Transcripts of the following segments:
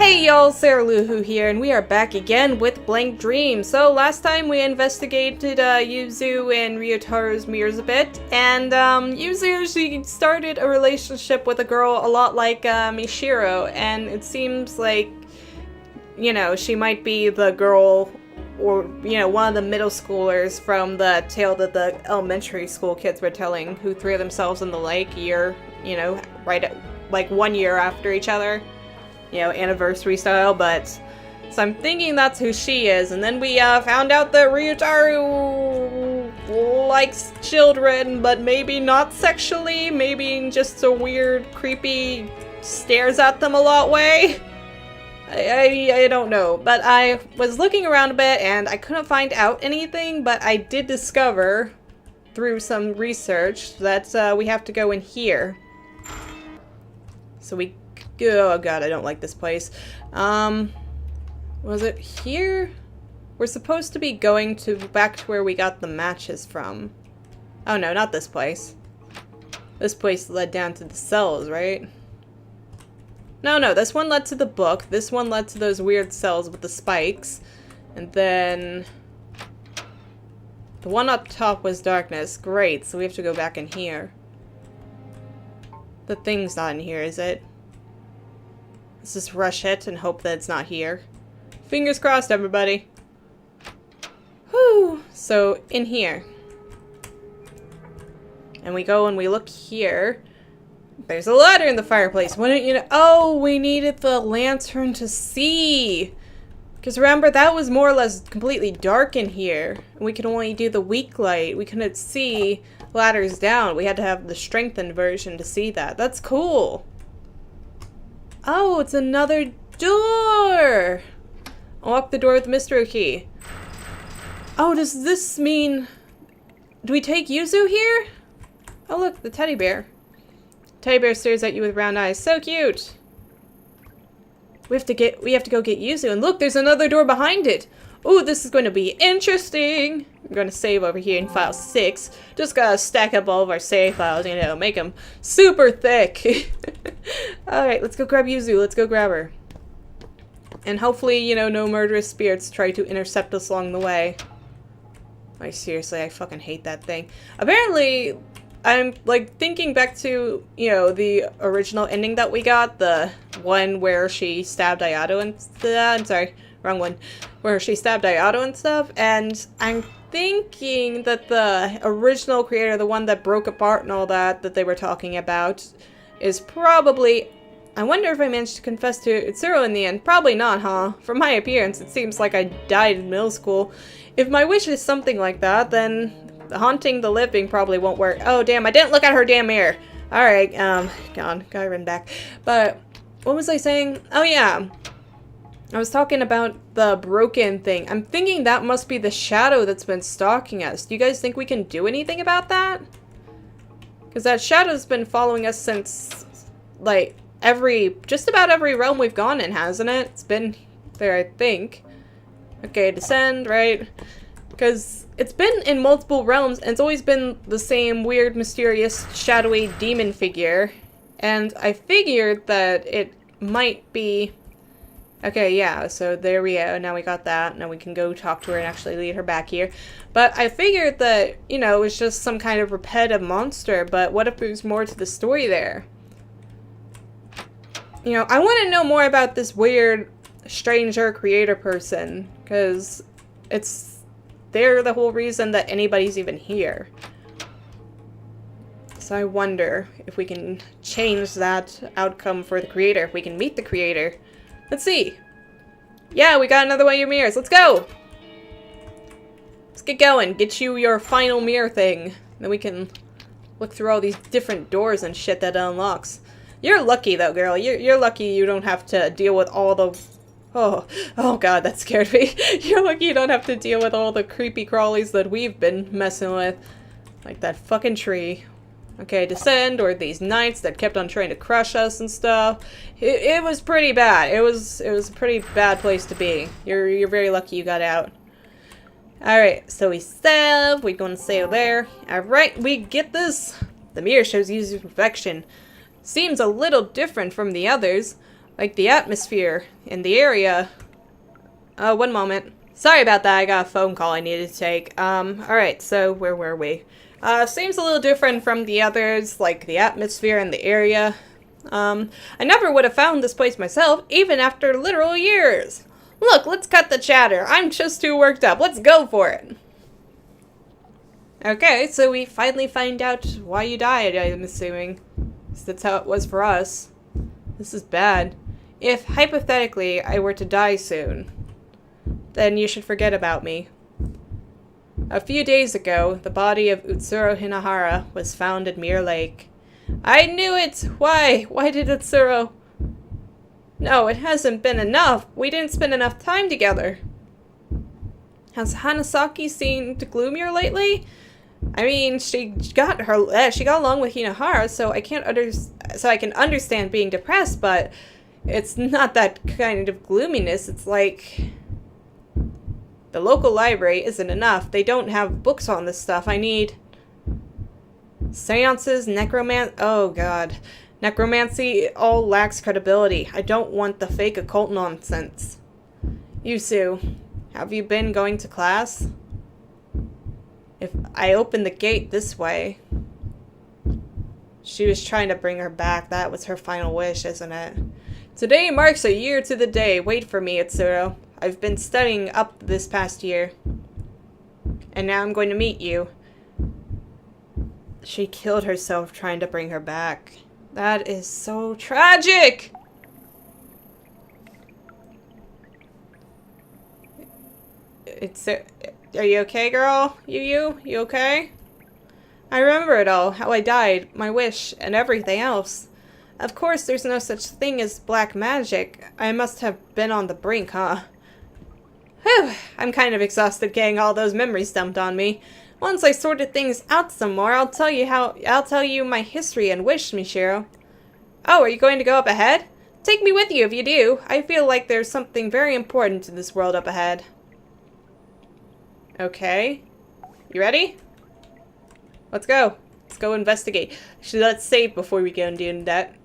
Hey y'all, Sarah Luhu here, and we are back again with Blank Dream. So last time we investigated YUZU and Ryotaro's mirrors a bit, and YUZU, she started a relationship with a girl a lot like Mishiro, and it seems like, you know, she might be the girl, or, you know, one of the middle schoolers from the tale that the elementary school kids were telling, who threw themselves in the lake right at, like 1 year after each other. You know, anniversary style, but so I'm thinking that's who she is. And then we found out that Ryutaru likes children, but maybe not sexually, maybe just a weird, creepy, stares at them a lot way. I don't know, but I was looking around a bit and I couldn't find out anything, but I did discover through some research that we have to go in here. So we oh god, I don't like this place. Was it here? We're supposed to be going back to where we got the matches from. Oh no, not this place. This place led down to the cells, right? No, this one led to the book. This one led to those weird cells with the spikes. And then the one up top was darkness. Great, so we have to go back in here. The thing's not in here, is it? Let's just rush it and hope that it's not here. Fingers crossed, everybody. Whew. So, in here. And we go and we look here. There's a ladder in the fireplace. Wouldn't you know? Oh, we needed the lantern to see. Because remember, that was more or less completely dark in here. We could only do the weak light. We couldn't see ladders down. We had to have the strengthened version to see that. That's cool. Oh, it's another door! Unlock the door with the Mishiro key. Oh, does this mean... Do we take YUZU here? Oh look, the teddy bear. Teddy bear stares at you with round eyes. So cute! We have to go get YUZU, and look, there's another door behind it! Ooh, this is going to be interesting! I'm going to save over here in file 6. Just gotta stack up all of our save files, you know, make them super thick. Alright, let's go grab YUZU. Let's go grab her. And hopefully, you know, no murderous spirits try to intercept us along the way. Like, seriously, I fucking hate that thing. Apparently, I'm, like, thinking back to, you know, the original ending that we got. The one where she stabbed Ayato and I'm sorry, wrong one. Where she stabbed Ayato and stuff. And I'm thinking that the original creator, the one that broke apart and all that they were talking about, is probably... I wonder if I managed to confess to Itsuro in the end. Probably not, huh? From my appearance, it seems like I died in middle school. If my wish is something like that, then haunting the living probably won't work. Oh, damn, I didn't look at her damn mirror. Alright, gone. Gotta run back. But, what was I saying? Oh, yeah. I was talking about the broken thing. I'm thinking that must be the shadow that's been stalking us. Do you guys think we can do anything about that? Because that shadow's been following us since, like, just about every realm we've gone in, hasn't it? It's been there, I think. Okay, descend, right? Because it's been in multiple realms, and it's always been the same weird, mysterious, shadowy demon figure. And I figured that it might be... Okay, yeah, so there we go. Now we got that. Now we can go talk to her and actually lead her back here. But I figured that, you know, it was just some kind of repetitive monster, but what if there's more to the story there? You know, I want to know more about this weird stranger creator person, because they're the whole reason that anybody's even here. So I wonder if we can change that outcome for the creator, if we can meet the creator. Let's see. Yeah, we got another one of your mirrors. Let's go! Let's get going. Get you your final mirror thing. Then we can look through all these different doors and shit that it unlocks. You're lucky, though, girl. You're lucky you don't have to deal with all the... Oh god, that scared me. You're lucky you don't have to deal with all the creepy crawlies that we've been messing with. Like that fucking tree. Okay, descend, or these knights that kept on trying to crush us and stuff. It was pretty bad. It was a pretty bad place to be. You're very lucky you got out. Alright, so we save. We're gonna save there. Alright, we get this. The mirror shows YUZU's perfection. Seems a little different from the others. Like the atmosphere in the area. One moment. Sorry about that, I got a phone call I needed to take. Alright, so where were we? Seems a little different from the others, like the atmosphere and the area. I never would have found this place myself, even after literal years. Look, let's cut the chatter. I'm just too worked up. Let's go for it. Okay, so we finally find out why you died, I'm assuming. That's how it was for us. This is bad. If, hypothetically, I were to die soon, then you should forget about me. A few days ago, the body of Utsuro Hinahara was found in Mirror Lake. I knew it! Why? Why did Utsuro... No, it hasn't been enough. We didn't spend enough time together. Has Hanasaki seemed gloomier lately? I mean, she got along with Hinahara, so I can understand being depressed, but it's not that kind of gloominess. It's like the local library isn't enough. They don't have books on this stuff. I need seances, oh god. Necromancy all lacks credibility. I don't want the fake occult nonsense. YUZU, have you been going to class? If I open the gate this way... She was trying to bring her back. That was her final wish, isn't it? Today marks a year to the day. Wait for me, Utsuro. I've been studying up this past year. And now I'm going to meet you. She killed herself trying to bring her back. That is so tragic! Are you okay, girl? You okay? I remember it all, how I died, my wish, and everything else. Of course, there's no such thing as black magic. I must have been on the brink, huh? Whew, I'm kind of exhausted getting all those memories dumped on me. Once I sorted things out some more, I'll tell you my history and wish, Mishiro. Oh, are you going to go up ahead? Take me with you if you do. I feel like there's something very important in this world up ahead. Okay. You ready? Let's go. Let's go investigate. Actually, let's save before we go and do that.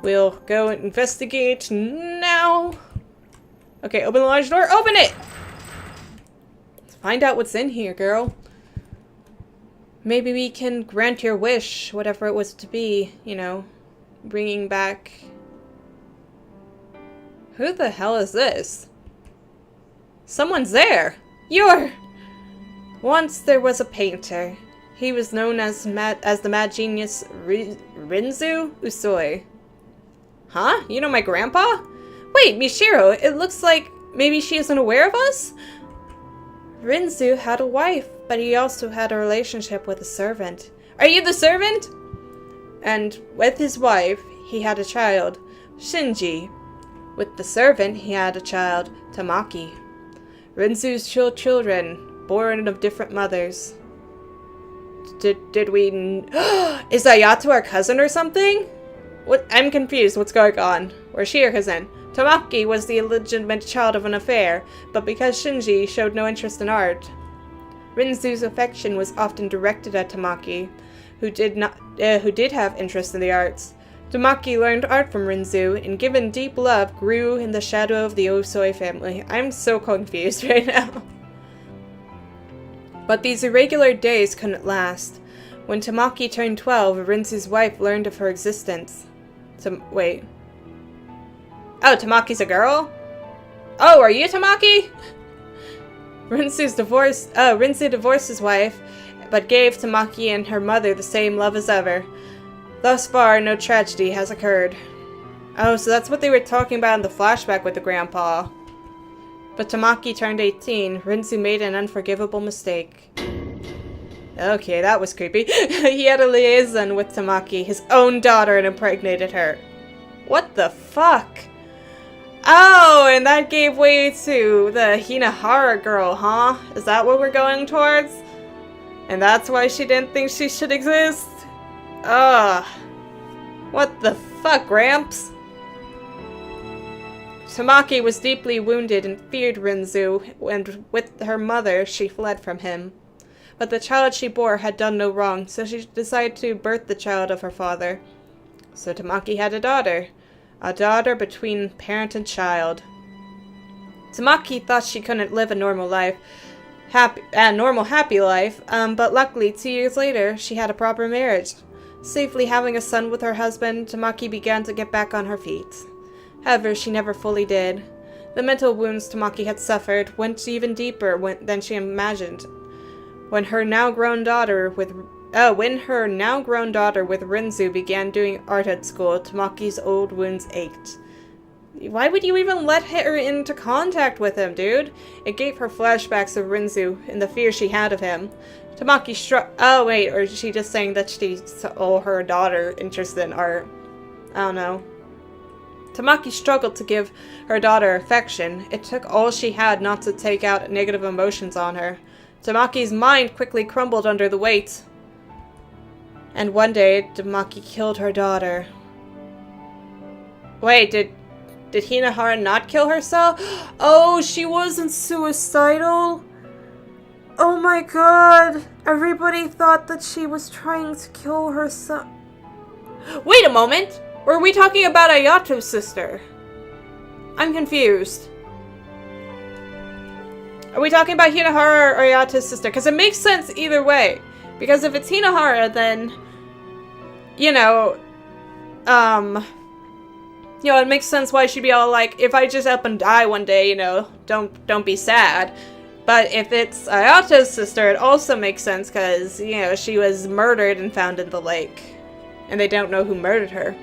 We'll go investigate now. Okay, open the large door. Open it! Let's find out what's in here, girl. Maybe we can grant your wish, whatever it was to be, you know, bringing back... Who the hell is this? Someone's there! You're... Once there was a painter. He was known as the mad genius Rinzu Usui. Huh? You know my grandpa? Wait, Mishiro, it looks like maybe she isn't aware of us? Rinzu had a wife, but he also had a relationship with a servant. Are you the servant? And with his wife, he had a child, Shinji. With the servant, he had a child, Tamaki. Rinzu's children, born of different mothers. Did we... Is Ayato our cousin or something? What? I'm confused. What's going on? Or is she your cousin? Tamaki was the illegitimate child of an affair, but because Shinji showed no interest in art, Rinzu's affection was often directed at Tamaki, who did have interest in the arts. Tamaki learned art from Rinzu, and given deep love, grew in the shadow of the Usui family. I'm so confused right now. But these irregular days couldn't last. When Tamaki turned 12, Rinzu's wife learned of her existence. Wait. Oh, Tamaki's a girl? Oh, are you Tamaki? Rinzu divorced his wife, but gave Tamaki and her mother the same love as ever. Thus far, no tragedy has occurred. Oh, so that's what they were talking about in the flashback with the grandpa. But Tamaki turned 18. Rinzu made an unforgivable mistake. Okay, that was creepy. He had a liaison with Tamaki, his own daughter, and impregnated her. What the fuck? Oh, and that gave way to the Hinahara girl, huh? Is that what we're going towards? And that's why she didn't think she should exist? Ugh. What the fuck, Gramps? Tamaki was deeply wounded and feared Rinzu, and with her mother, she fled from him. But the child she bore had done no wrong, so she decided to birth the child of her father. So Tamaki had a daughter. A daughter between parent and child. Tamaki thought she couldn't live a normal happy life, but luckily 2 years later, she had a proper marriage. Safely having a son with her husband, Tamaki began to get back on her feet. However, she never fully did. The mental wounds Tamaki had suffered went even deeper than she imagined. When her now grown daughter with Rinzu began doing art at school, Tamaki's old wounds ached. Why would you even let her into contact with him, dude? It gave her flashbacks of Rinzu and the fear she had of him. Tamaki oh wait, or is she just saying that she's her daughter interested in art? I don't know. Tamaki struggled to give her daughter affection. It took all she had not to take out negative emotions on her. Tamaki's mind quickly crumbled under the weight. And one day, Tamaki killed her daughter. Wait, did Hinahara not kill herself? Oh, she wasn't suicidal? Oh my god. Everybody thought that she was trying to kill herself. Wait a moment. Were we talking about Ayato's sister? I'm confused. Are we talking about Hinahara or Ayato's sister? Because it makes sense either way. Because if it's Hinahara, then, it makes sense why she'd be all like, if I just up and die one day, don't be sad. But if it's Ayato's sister, it also makes sense because, she was murdered and found in the lake. And they don't know who murdered her.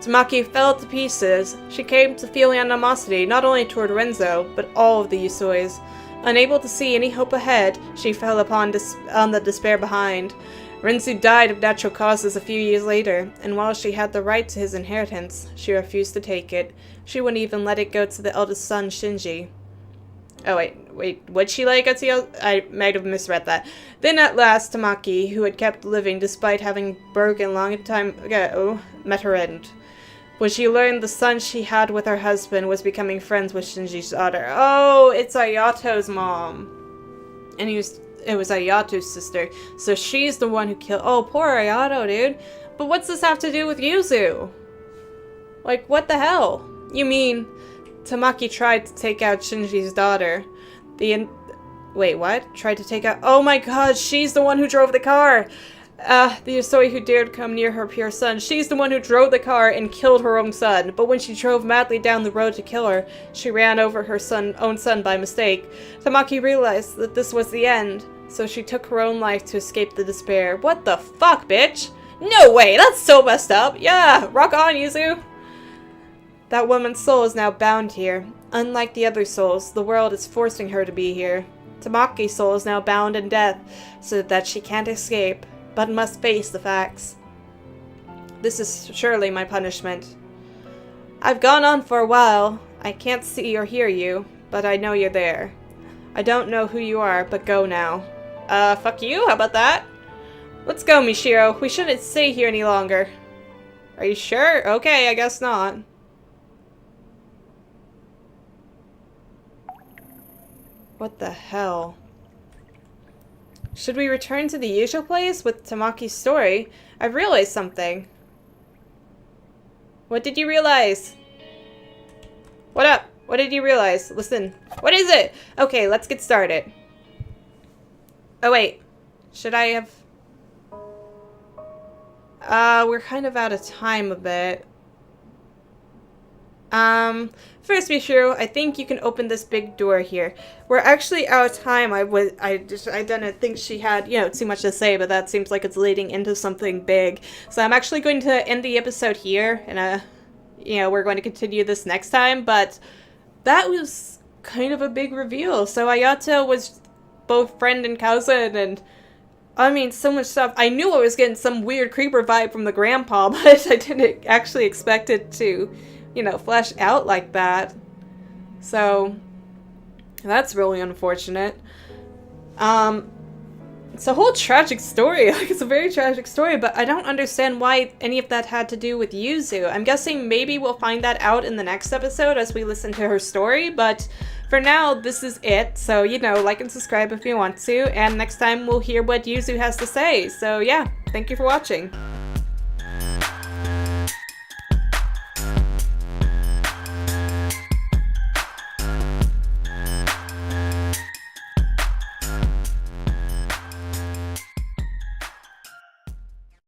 Tamaki fell to pieces. She came to feel animosity not only toward Renzo, but all of the Yusuis. Unable to see any hope ahead, she fell on the despair behind. Renzu died of natural causes a few years later, and while she had the right to his inheritance, she refused to take it. She wouldn't even let it go to the eldest son, Shinji. Oh wait, would she let it go to I might have misread that. Then at last, Tamaki, who had kept living despite having broken long time ago, met her end. When she learned the son she had with her husband was becoming friends with Shinji's daughter. Oh, it's Ayato's mom. And it was Ayato's sister. So she's the one who killed... Oh, poor Ayato, dude. But what's this have to do with Yuzu? Like, what the hell? You mean... Tamaki tried to take out Shinji's daughter. Wait, what? Tried to take out... Oh my god, she's the one who drove the car! The Yusui who dared come near her pure son. She's the one who drove the car and killed her own son. But when she drove madly down the road to kill her, she ran over her own son by mistake. Tamaki realized that this was the end, so she took her own life to escape the despair. What the fuck, bitch? No way, that's so messed up. Yeah, rock on, Yuzu. That woman's soul is now bound here. Unlike the other souls, the world is forcing her to be here. Tamaki's soul is now bound in death, so that she can't escape, but must face the facts. This is surely my punishment. I've gone on for a while. I can't see or hear you, but I know you're there. I don't know who you are, but go now. Fuck you? How about that? Let's go, Mishiro. We shouldn't stay here any longer. Are you sure? Okay, I guess not. What the hell? Should we return to the usual place with Tamaki's story? I've realized something. What did you realize? What up? What did you realize? Listen. What is it? Okay, let's get started. Oh, wait. Should I have... we're kind of out of time a bit. First, Mishiro, I think you can open this big door here. We're actually out of time. I didn't think she had, too much to say, but that seems like it's leading into something big. So I'm actually going to end the episode here, and, we're going to continue this next time, but that was kind of a big reveal. So Ayato was both friend and cousin, and, I mean, so much stuff. I knew I was getting some weird creeper vibe from the grandpa, but I didn't actually expect it to... flesh out like that. So, that's really unfortunate. It's a whole tragic story. Like, it's a very tragic story, but I don't understand why any of that had to do with Yuzu. I'm guessing maybe we'll find that out in the next episode as we listen to her story, but for now, this is it. So, like and subscribe if you want to, and next time we'll hear what Yuzu has to say. So, yeah, thank you for watching.